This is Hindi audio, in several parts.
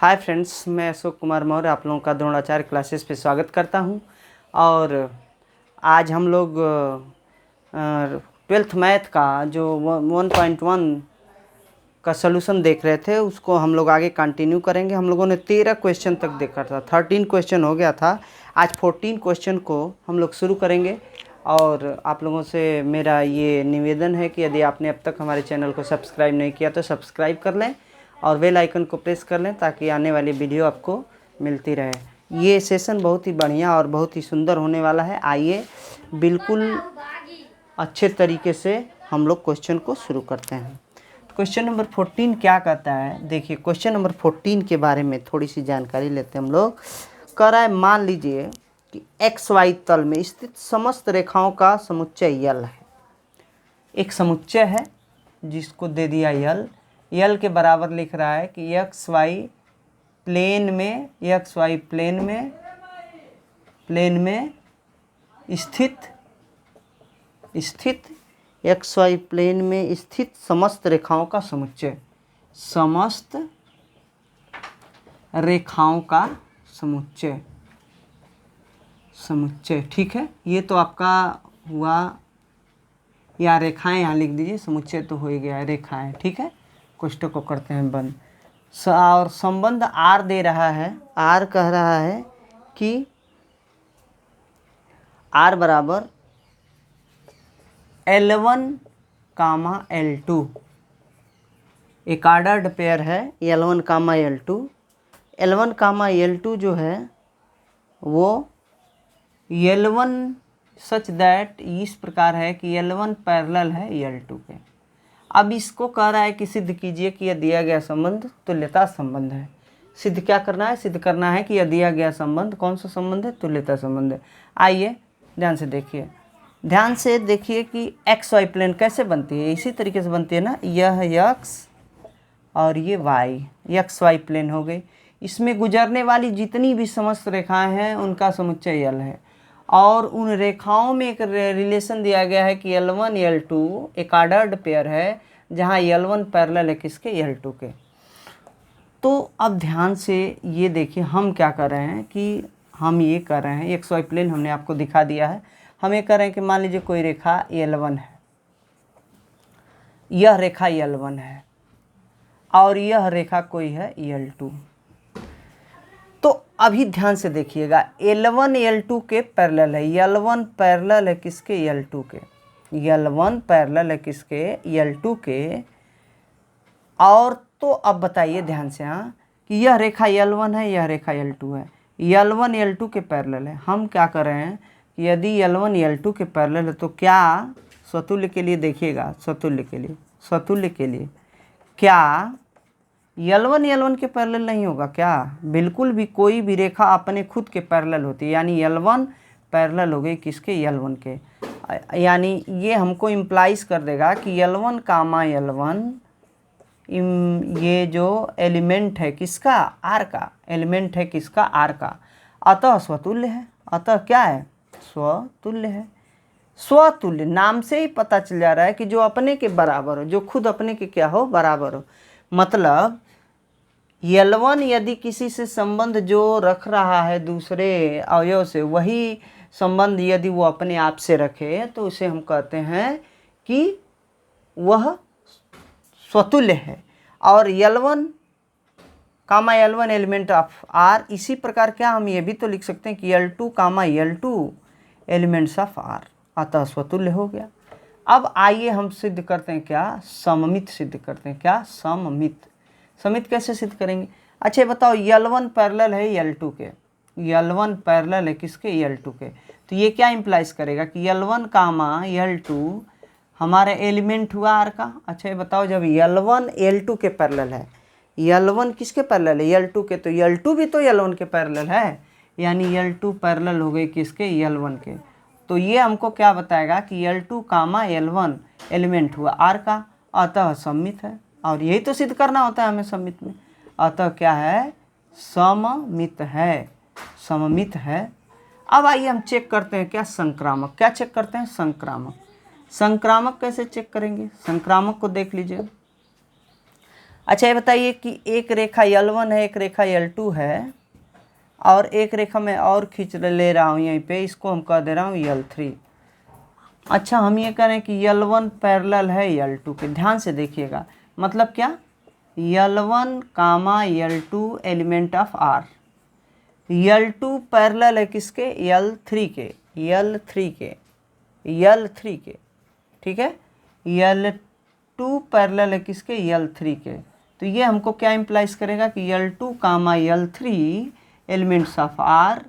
हाय फ्रेंड्स, मैं अशोक कुमार मौर्य आप लोगों का द्रोणाचार्य क्लासेस पे स्वागत करता हूं। और आज हम लोग 12th मैथ का जो 1.1 का सलूशन देख रहे थे उसको हम लोग आगे कंटिन्यू करेंगे। हम लोगों ने 13 क्वेश्चन तक देखा था, 13 क्वेश्चन हो गया था। आज 14 क्वेश्चन को हम लोग शुरू करेंगे। और आप लोगों से मेरा ये निवेदन है कि यदि आपने अब तक हमारे चैनल को सब्सक्राइब नहीं किया तो सब्सक्राइब कर लें और बेल आइकन को प्रेस कर लें ताकि आने वाली वीडियो आपको मिलती रहे। ये सेशन बहुत ही बढ़िया और बहुत ही सुंदर होने वाला है। आइए बिल्कुल अच्छे तरीके से हम लोग क्वेश्चन को शुरू करते हैं। क्वेश्चन नंबर 14 क्या कहता है, देखिए क्वेश्चन नंबर 14 के बारे में थोड़ी सी जानकारी लेते हैं हम लोग। कह रहा है मान लीजिए कि एक्स वाई तल में स्थित समस्त रेखाओं का समुच्चय यल है। एक समुच्चय है जिसको दे दिया यल। यल के बराबर लिख रहा है कि एक्स वाई प्लेन में स्थित एक्स वाई प्लेन में स्थित समस्त रेखाओं का समुच्चय, समस्त रेखाओं का समुच्चय। ठीक है, ये तो आपका हुआ, या रेखाएं यहाँ लिख दीजिए, समुच्चय तो हो ही गया है, रेखाएं। ठीक है, कोष्ठक को करते हैं बंद। और संबंध आर दे रहा है। आर कह रहा है कि आर बराबर L1, L2। एक ऑर्डर्ड पेयर है L1, L2। L1, L2 जो है वो L1 सच दैट इस प्रकार है कि L1 पैरेलल है L2 के। अब इसको कह रहा है कि सिद्ध कीजिए कि यह दिया गया संबंध तुल्यता संबंध है। सिद्ध क्या करना है? सिद्ध करना है कि यह दिया गया संबंध कौन सा संबंध है? तुल्यता संबंध है। आइए ध्यान से देखिए कि एक्स वाई प्लेन कैसे बनती है। इसी तरीके से बनती है ना, यह एक्स और ये वाई, एक्स वाई प्लेन हो गई। इसमें गुजरने वाली जितनी भी समस्त रेखाएं हैं उनका समुच्चय यल है। और उन रेखाओं में एक रिलेशन दिया गया है कि L1, L2 एक ऑर्डर्ड पेयर है जहां L1 पैरेलल है किसके? L2 के। तो अब ध्यान से ये देखिए, हम क्या कर रहे हैं कि हम ये कर रहे हैं, एक्स वाई प्लेन हमने आपको दिखा दिया है। हम ये कर रहे हैं कि मान लीजिए कोई रेखा L1 है, यह रेखा L1 है और यह रेखा कोई है L2। तो अभी ध्यान से देखिएगा, L1 L2 के पैरेलल है। L1 पैरेलल है किसके? L2 के। L1 पैरेलल है किसके? L2 के। और तो अब बताइए ध्यान से कि यह रेखा L1 है, यह रेखा L2 है। L1 L2 के पैरेलल है। हम क्या कर रहे हैं कि यदि L1 L2 के पैरेलल है तो क्या स्वतुल्य के लिए देखिएगा, स्वतुल्य के लिए क्या L1 L1 के पैरेलल नहीं होगा क्या? बिल्कुल भी, कोई भी रेखा अपने खुद के पैरेलल होती है। यानी L1 पैरेलल हो गई किसके? L1 के। यानी ये हमको इम्प्लाइज कर देगा कि L1, L1 ये जो एलिमेंट है किसका? R का। एलिमेंट है किसका? R का। अतः स्वतुल्य है। अतः क्या है? स्वतुल्य है। स्वतुल्य नाम से ही पता चल जा रहा है कि जो अपने के बराबर हो, जो खुद अपने के क्या हो? बराबर हो। मतलब L1 यदि किसी से संबंध जो रख रहा है दूसरे अवयव से, वही संबंध यदि वो अपने आप से रखे तो उसे हम कहते हैं कि वह स्वतुल्य है। और L1, L1 element of R। इसी प्रकार क्या हम ये भी तो लिख सकते हैं कि L2, L2 elements of R। अतः स्वतुल्य हो गया। अब आइए हम सिद्ध करते हैं क्या? सममित सिद्ध करते हैं। क्या? सममित कैसे सिद्ध करेंगे? अच्छा बताओ, L1 पैरेलल है L2 के। L1 पैरेलल है किसके? L2 के। तो ये क्या इम्प्लाइज करेगा कि L1, L2 हमारा एलिमेंट हुआ R का। अच्छा ये बताओ, जब L1 L2 के पैरेलल है, L1 किसके पैरेलल है? L2 के। तो L2 भी तो L1 के पैरेलल है, यानी L2 पैरेलल हो गई किसके? L1 के। तो ये हमको क्या बताएगा कि L2, L1 एलिमेंट हुआ R का, अतः सममित है। और यही तो सिद्ध करना होता है हमें सममित में। अतः क्या है? सममित है। अब आइए हम चेक करते हैं क्या? संक्रामक। क्या चेक करते हैं? संक्रामक कैसे चेक करेंगे? संक्रामक को देख लीजिए। अच्छा ये बताइए कि एक रेखा L1 है, एक रेखा L2 है, और एक रेखा मैं और खींच ले रहा हूँ यहीं पे, इसको हम कह दे रहा हूँ L3। अच्छा हम ये करें कि L1 पैरेलल है L2 के, ध्यान से देखिएगा, मतलब क्या, L1 comma L2 element of R, L2 parallel है किसके, L3 के, L3 के, L3 के, ठीक है, L2 पैरेलल है किसके, L3 के। तो ये हमको क्या इम्प्लाइज करेगा कि L2 comma L3 elements of R।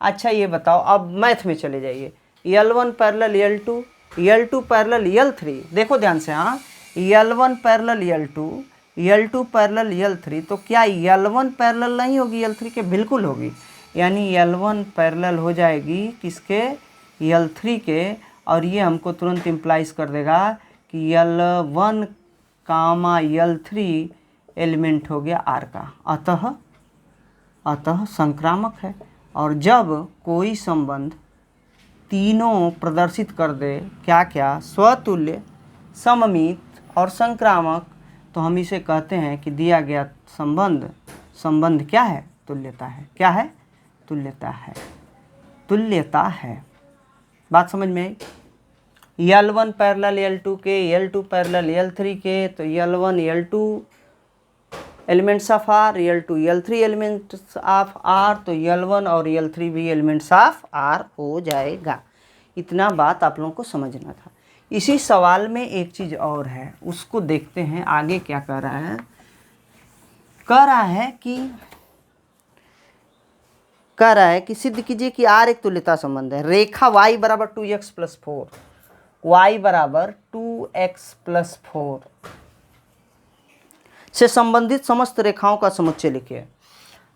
अच्छा ये बताओ, अब मैथ में चले जाइए, L1 parallel L2, L2 parallel L3, देखो ध्यान से, हाँ, L1 parallel L2, L2 parallel L3, तो क्या L1 पैरेलल नहीं होगी L3 के, बिल्कुल होगी, यानी L1 पैरेलल हो जाएगी किसके, L3 के, और ये हमको तुरंत इम्प्लाइज कर देगा कि L1 कामा L3 एलिमेंट हो गया R का, अतः संक्रामक है। और जब कोई संबंध तीनों प्रदर्शित कर दे, क्या क्या, स्वतुल्य, सममित और संक्रामक, तो हम इसे कहते हैं कि दिया गया संबंध क्या है, तुल्यता है। क्या है, तुल्यता है, तुल्यता है। बात समझ में आई। L1 पैरेलल L2 के, L2 पैरेलल L3 के, तो L1 L2 elements of R, L2 L3 elements of R, तो L1 और L3 भी एलिमेंट्स ऑफ R हो जाएगा। इतना बात आप लोगों को समझना था। इसी सवाल में एक चीज़ और है, उसको देखते हैं आगे क्या कह रहा है। कह रहा है कि सिद्ध कीजिए कि R एक तुल्यता संबंध है। रेखा y बराबर 2x+4, y बराबर 2x+4 से संबंधित समस्त रेखाओं का समुच्चय लिखिए।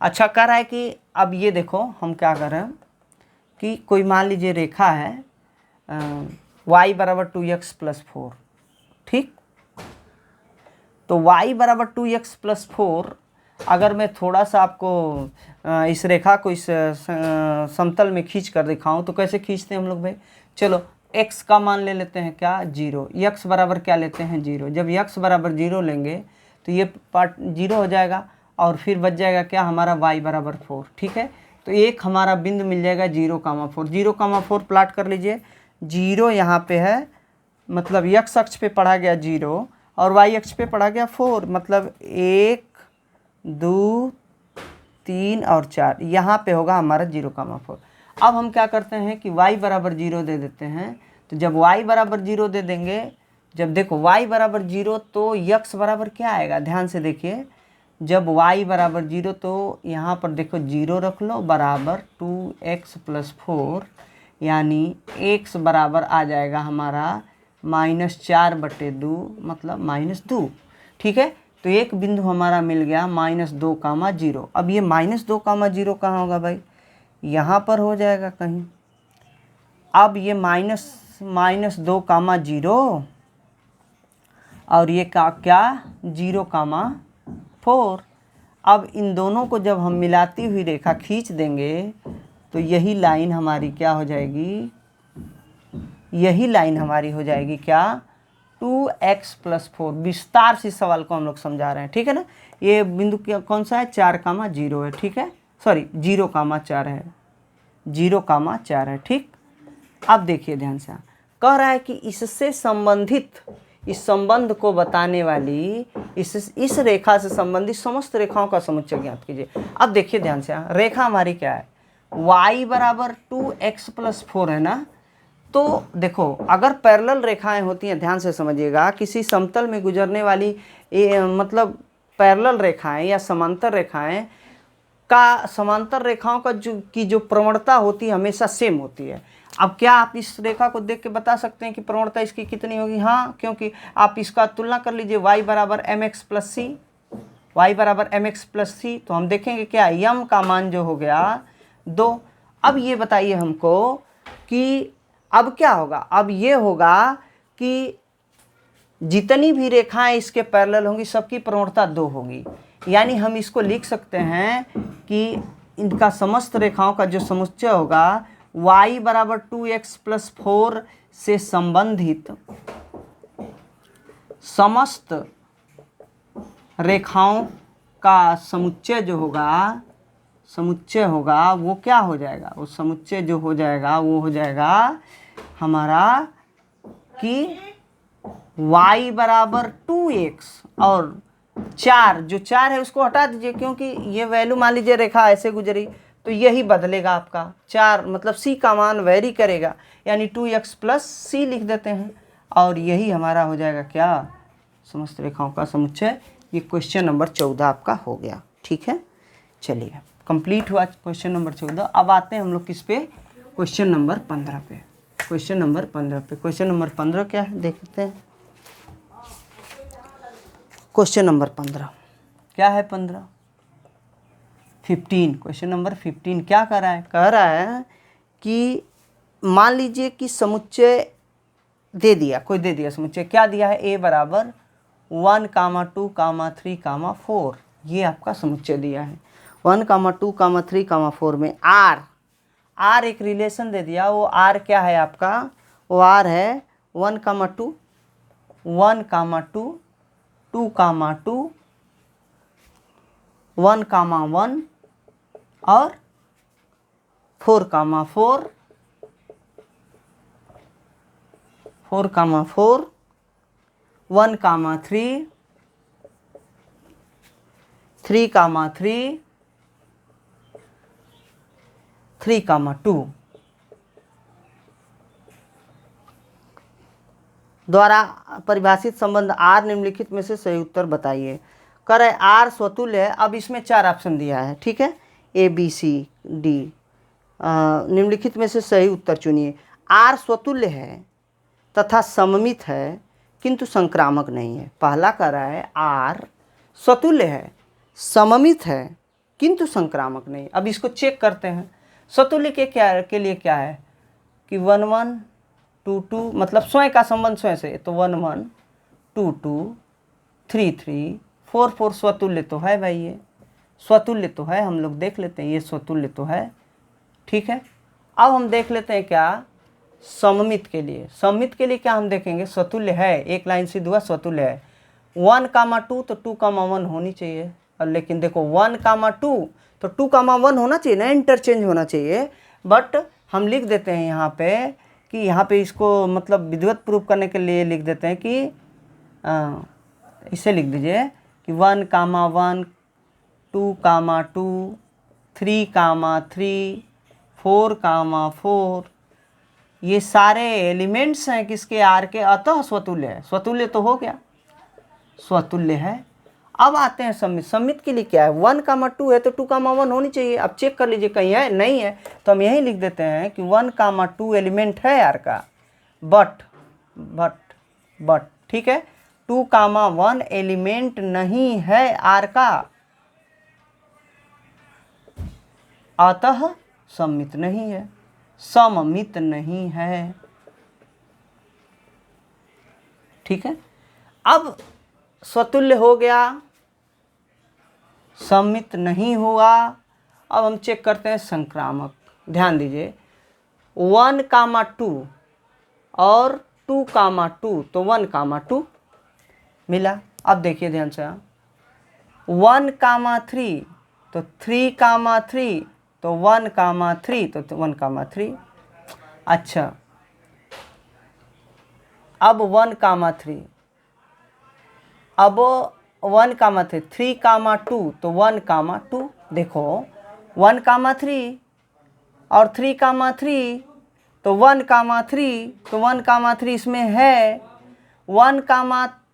अच्छा कह रहा है कि अब ये देखो हम क्या कर रहे हैं कि कोई मान लीजिए रेखा है y बराबर 2x+4, ठीक, तो y बराबर 2x+4, अगर मैं थोड़ा सा आपको इस रेखा को इस समतल में खींच कर दिखाऊं तो कैसे खींचते हैं हम लोग भाई, चलो x का मान ले लेते हैं क्या, 0, x बराबर क्या लेते हैं, 0। जब x बराबर 0 लेंगे तो ये पार्ट 0 हो जाएगा, और फिर बच जाएगा क्या हमारा y बराबर 4, ठीक है। तो एक हमारा बिंदु मिल जाएगा 0,4, 0,4 प्लाट कर लीजिए। 0 यहाँ पे है, मतलब x अक्ष पे पढ़ा गया 0 और y अक्ष पे पढ़ा गया 4, मतलब 1, 2, 3 और 4, यहाँ पे होगा हमारा 0,4। अब हम क्या करते हैं कि y बराबर 0 दे देते हैं। तो जब y बराबर 0 दे देंगे, जब देखो y बराबर 0 तो x बराबर क्या आएगा, ध्यान से देखिए, जब y बराबर 0 तो यहाँ पर देखो 0 रख लो, बराबर 2x+4, यानी x बराबर आ जाएगा हमारा -4/2, मतलब -2, ठीक है। तो एक बिंदु हमारा मिल गया -2,0। अब ये -2,0 कहाँ होगा भाई, यहाँ पर हो जाएगा कहीं। अब ये -2,0 और ये क्या 0,4। अब इन दोनों को जब हम मिलाती हुई रेखा खींच देंगे तो यही लाइन हमारी क्या हो जाएगी, यही लाइन हमारी हो जाएगी क्या, 2x+4। विस्तार से इस सवाल को हम लोग समझा रहे हैं, ठीक है ना। ये बिंदु कौन सा है, 4,0 है, ठीक है, सॉरी 0,4 है, 0,4 है, ठीक। अब देखिए ध्यान से, कह रहा है कि इससे संबंधित, इस संबंध को बताने वाली इस रेखा से संबंधित समस्त रेखाओं का समुच्चय ज्ञात कीजिए। अब देखिए ध्यान से, रेखा हमारी क्या है, y बराबर 2x+4 है ना। तो देखो अगर पैरेलल रेखाएं होती हैं, ध्यान से समझिएगा, किसी समतल में गुजरने वाली मतलब पैरेलल रेखाएं या समांतर रेखाएं का, समांतर रेखाओं का जो प्रवणता होती है हमेशा सेम होती है। अब क्या आप इस रेखा को देख के बता सकते हैं कि प्रवणता इसकी कितनी होगी, हाँ, क्योंकि आप इसका तुलना कर लीजिए, y बराबर mx+c, y बराबर mx+c, तो हम देखेंगे क्या, m का मान जो हो गया 2। अब ये बताइए हमको कि अब क्या होगा, अब ये होगा कि जितनी भी रेखाएं इसके पैरेलल होंगी सबकी प्रवणता 2 होगी, यानी हम इसको लिख सकते हैं कि इनका समस्त रेखाओं का जो समुच्चय होगा y बराबर 2x+4 से संबंधित समस्त रेखाओं का समुच्चय जो होगा, समुच्चय होगा वो क्या हो जाएगा, वो समुच्चय जो हो जाएगा वो हो जाएगा हमारा कि y बराबर 2x और 4, जो 4 है उसको हटा दीजिए, क्योंकि ये वैल्यू मान लीजिए रेखा ऐसे गुजरी तो यही बदलेगा आपका 4, मतलब c का मान वेरी करेगा, यानी 2x प्लस c लिख देते हैं और यही हमारा हो जाएगा क्या, समस्त रेखाओं का समुच्चय। ये क्वेश्चन नंबर 14 आपका हो गया। ठीक है, चलिए कंप्लीट हुआ क्वेश्चन नंबर 14। अब आते हैं हम लोग किस पे, क्वेश्चन नंबर 15 पे। क्वेश्चन नंबर 15 पे, क्वेश्चन नंबर 15 क्या है देखते हैं। क्वेश्चन नंबर 15 क्या है, 15 15, क्वेश्चन नंबर 15 क्या कर रहा है, कह रहा है कि मान लीजिए कि समुच्चय दे दिया, कोई दे दिया समुच्चय, क्या दिया है, a बराबर 1, 2, 3, 4, ये आपका समुच्चय दिया है। 1, 2, 3, 4 में r एक रिलेशन दे दिया, वो r क्या है आपका, वो r है 1, 2, 1, 2, 2, 2, 1, 1 और 4, 4, 4, 4, 1, 3, 3, 3, 3, 2 द्वारा परिभाषित संबंध r निम्नलिखित में से सही उत्तर बताइए। कर है r स्वतुल्य है। अब इसमें 4 ऑप्शन दिया है, ठीक है, A B C D, निम्नलिखित में से सही उत्तर चुनिए। r स्वतुल्य है तथा सममित है किंतु संक्रामक नहीं है। पहला कह रहा है r स्वतुल्य है, सममित है किंतु संक्रामक नहीं। अब इसको चेक करते हैं। स्वतुल्य के लिए क्या है कि 1, 1, 2, 2, मतलब स्वयं का संबंध स्वयं से, तो 1, 1, 2, 2, 3, 3, 4, 4 स्वतुल्य तो है भाई, ये स्वतुल्य तो है, हम लोग देख लेते हैं, ये स्वतुल्य तो है। ठीक है, अब हम देख लेते हैं क्या सममित के लिए। सममित के लिए क्या हम देखेंगे, स्वतुल्य है, एक लाइन सीधी हुआ स्वतुल्य है। 1, 2 तो 2, 1 होनी चाहिए, और लेकिन देखो 1, 2 तो 2, 1 होना चाहिए ना, इंटरचेंज होना चाहिए। बट हम लिख देते हैं यहाँ पे कि यहाँ पे इसको मतलब विधिवत प्रूफ करने के लिए लिख देते हैं कि इसे लिख दीजिए कि 1, 1, 2, 2, 3, 3, 4, 4, ये सारे एलिमेंट्स हैं किसके, आर के, अतः स्वतुल्य है। स्वतुल्य तो हो गया, स्वतुल्य है। अब आते हैं सममित। सममित के लिए क्या है, 1, 2 है तो 2, 1 होनी चाहिए। अब चेक कर लीजिए कहीं है, नहीं है, तो हम यही लिख देते हैं कि 1, 2 एलिमेंट है आर का, बट ठीक है, 2, 1 एलिमेंट नहीं है आर का, अतः सममित नहीं है, सममित नहीं है। ठीक है, अब स्वतुल्य हो गया, सममित नहीं हुआ। अब हम चेक करते हैं संक्रामक। ध्यान दीजिए, 1, 2 और 2, 2 तो 1, 2 मिला। अब देखिए ध्यान से, 1, 3 तो 3, 3 तो 1, 3 तो 1, 3। अच्छा, अब 1, 3, अब 1, 3, 3, 2 तो 1, 2। देखो 1, 3 और 3, 3 तो 1, 3 तो 1, 3 इसमें है। 1,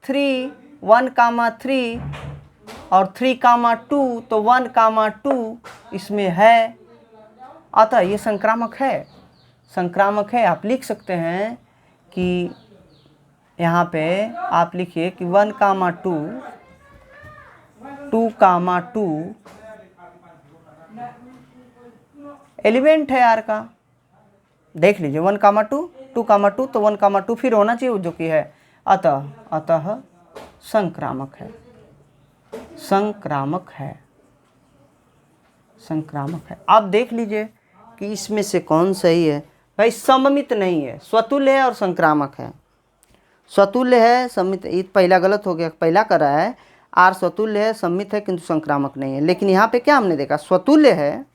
3, 1, 3 और 3, 2 तो 1, 2 इसमें है, अतः ये संक्रामक है। संक्रामक है। आप लिख सकते हैं कि यहाँ पे आप लिखिए कि 1, 2, 2, 2 एलिमेंट है आर का। देख लीजिए 1, 2, 2, 2 तो 1, 2 फिर होना चाहिए जो कि है, अतः संक्रामक है, संक्रामक है, संक्रामक है। आप देख लीजिए कि इसमें से कौन सही है भाई। सममित नहीं है, स्वतुल्य है और संक्रामक है। स्वतुल्य है, सममित, ये पहला गलत हो गया, पहला कर रहा है आर स्वतुल्य है, सम्मित है किंतु संक्रामक नहीं है। लेकिन यहाँ पे क्या हमने देखा, स्वतुल्य है,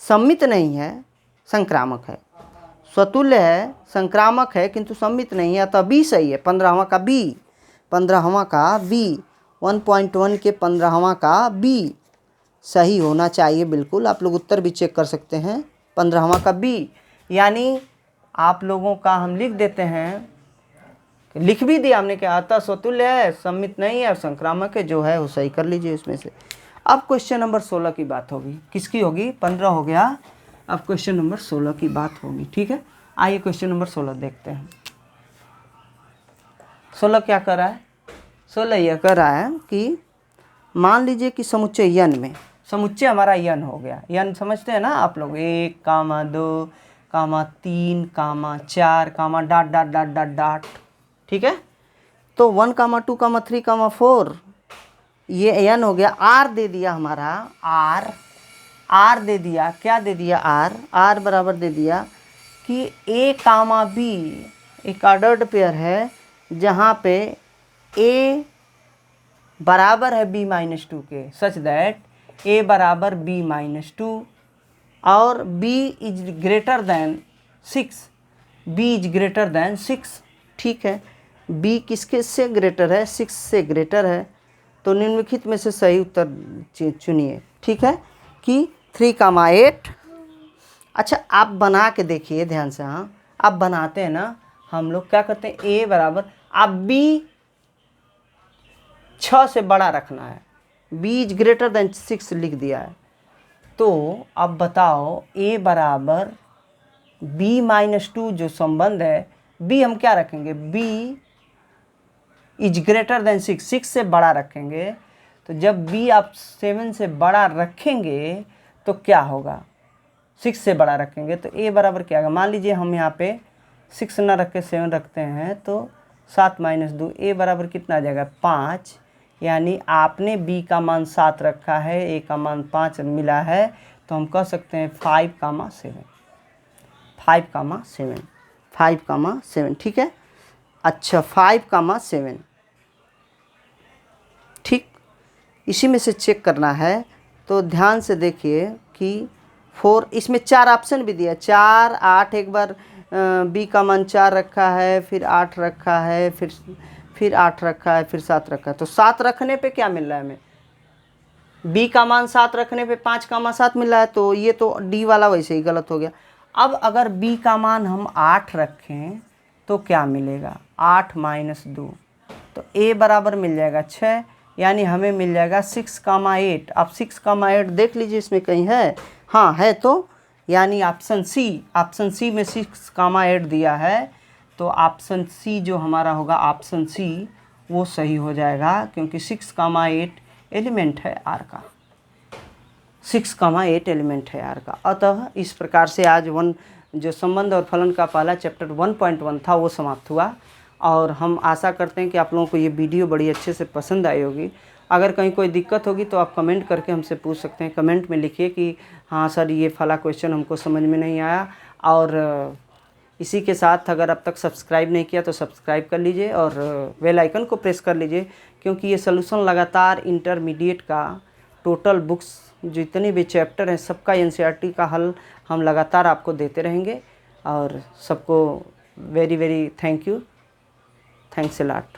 सम्मित नहीं है, संक्रामक है। स्वतुल्य है, संक्रामक है किंतु सम्मित नहीं है, अतः बी सही है। 15वां का बी, 15वां का बी, 1.1 के 15वां का बी सही होना चाहिए बिल्कुल। आप लोग उत्तर भी चेक कर सकते हैं, 15वां का बी। यानी आप लोगों का हम लिख देते हैं, लिख भी दिया हमने क्या, अतः स्वतुल्य है, सम्मित नहीं है और संक्रामक है, जो है वो सही कर लीजिए इसमें से। अब क्वेश्चन नंबर 16 की बात होगी, किसकी होगी, 15 हो गया, अब क्वेश्चन नंबर 16 की बात होगी। ठीक है, आइए क्वेश्चन नंबर 16 देखते हैं। 16 क्या कर रहा है, 16 यह कर रहा है कि मान लीजिए कि समुच्चय यन में, समुच्चय हमारा यन हो गया, यन समझते हैं ना आप लोग, 1, 2, 3, 4, dot dot dot dot dot. ठीक है, तो 1, 2, 3, 4 ये एन हो गया। आर दे दिया हमारा, आर दे दिया, क्या दे दिया, आर बराबर दे दिया कि ए कामा बी एक ऑर्डर्ड पेयर है, जहाँ पे ए बराबर है b-2 के, सच दैट ए बराबर b-2 और b is greater than 6, b is greater than 6। ठीक है, b किसके से ग्रेटर है, 6 से ग्रेटर है, तो निम्नलिखित में से सही उत्तर चुनिए। ठीक है, कि 3, 8। अच्छा, आप बना के देखिए ध्यान से। हाँ, आप बनाते हैं ना, हम लोग क्या करते हैं, a बराबर, आप b 6 से बड़ा रखना है, b इज ग्रेटर देन 6 लिख दिया है, तो अब बताओ a बराबर b-2 जो संबंध है, b हम क्या रखेंगे, b इज ग्रेटर देन 6 से बड़ा रखेंगे। तो जब b आप 7 से बड़ा रखेंगे तो क्या होगा, 6 से बड़ा रखेंगे तो a बराबर क्या होगा, मान लीजिए हम यहाँ पे 6 ना रख के 7 रखते हैं, तो 7 - 2, a बराबर कितना आ जाएगा, 5। यानी आपने b का मान 7 रखा है, a का मान 5 मिला है, तो हम कह सकते हैं 5, 7। ठीक है, अच्छा 5, 7। ठीक, इसी में से चेक करना है, तो ध्यान से देखिए कि 4, इसमें 4 ऑप्शन भी दिया, 4, 8, एक बार b का मान 4 रखा है, फिर 8 रखा है, फिर 8 रखा है, फिर 7 रखा है। तो 7 रखने पे क्या मिल रहा है हमें, b का मान 7 रखने पे 5, 7 मिल रहा है, तो ये तो d वाला वैसे ही गलत हो गया। अब अगर b का मान हम 8 रखें तो क्या मिलेगा, 8 - 2, तो a बराबर मिल जाएगा 6, यानी हमें मिल जाएगा 6, 8। अब 6, 8 देख लीजिए इसमें कहीं है, हाँ है, तो यानी ऑप्शन सी में 6, 8 दिया है, तो ऑप्शन सी जो हमारा होगा, ऑप्शन सी वो सही हो जाएगा, क्योंकि 6, 8 एलिमेंट है आर का, 6, 8 एलिमेंट है आर का। अतः इस प्रकार से आज जो संबंध और फलन का पहला चैप्टर 1.1 था वो समाप्त हुआ, और हम आशा करते हैं कि आप लोगों को ये वीडियो बड़ी अच्छे से पसंद आई होगी। अगर कहीं कोई दिक्कत होगी तो आप कमेंट करके हमसे पूछ सकते हैं, कमेंट में लिखिए कि हाँ सर ये फला क्वेश्चन हमको समझ में नहीं आया। और इसी के साथ अगर अब तक सब्सक्राइब नहीं किया तो सब्सक्राइब कर लीजिए और बेल आइकन को प्रेस कर लीजिए, क्योंकि ये सॉल्यूशन लगातार इंटरमीडिएट का टोटल बुक्स जितने भी चैप्टर हैं सबका एनसीईआरटी का हल हम लगातार आपको देते रहेंगे। और सबको very very thanks a lot.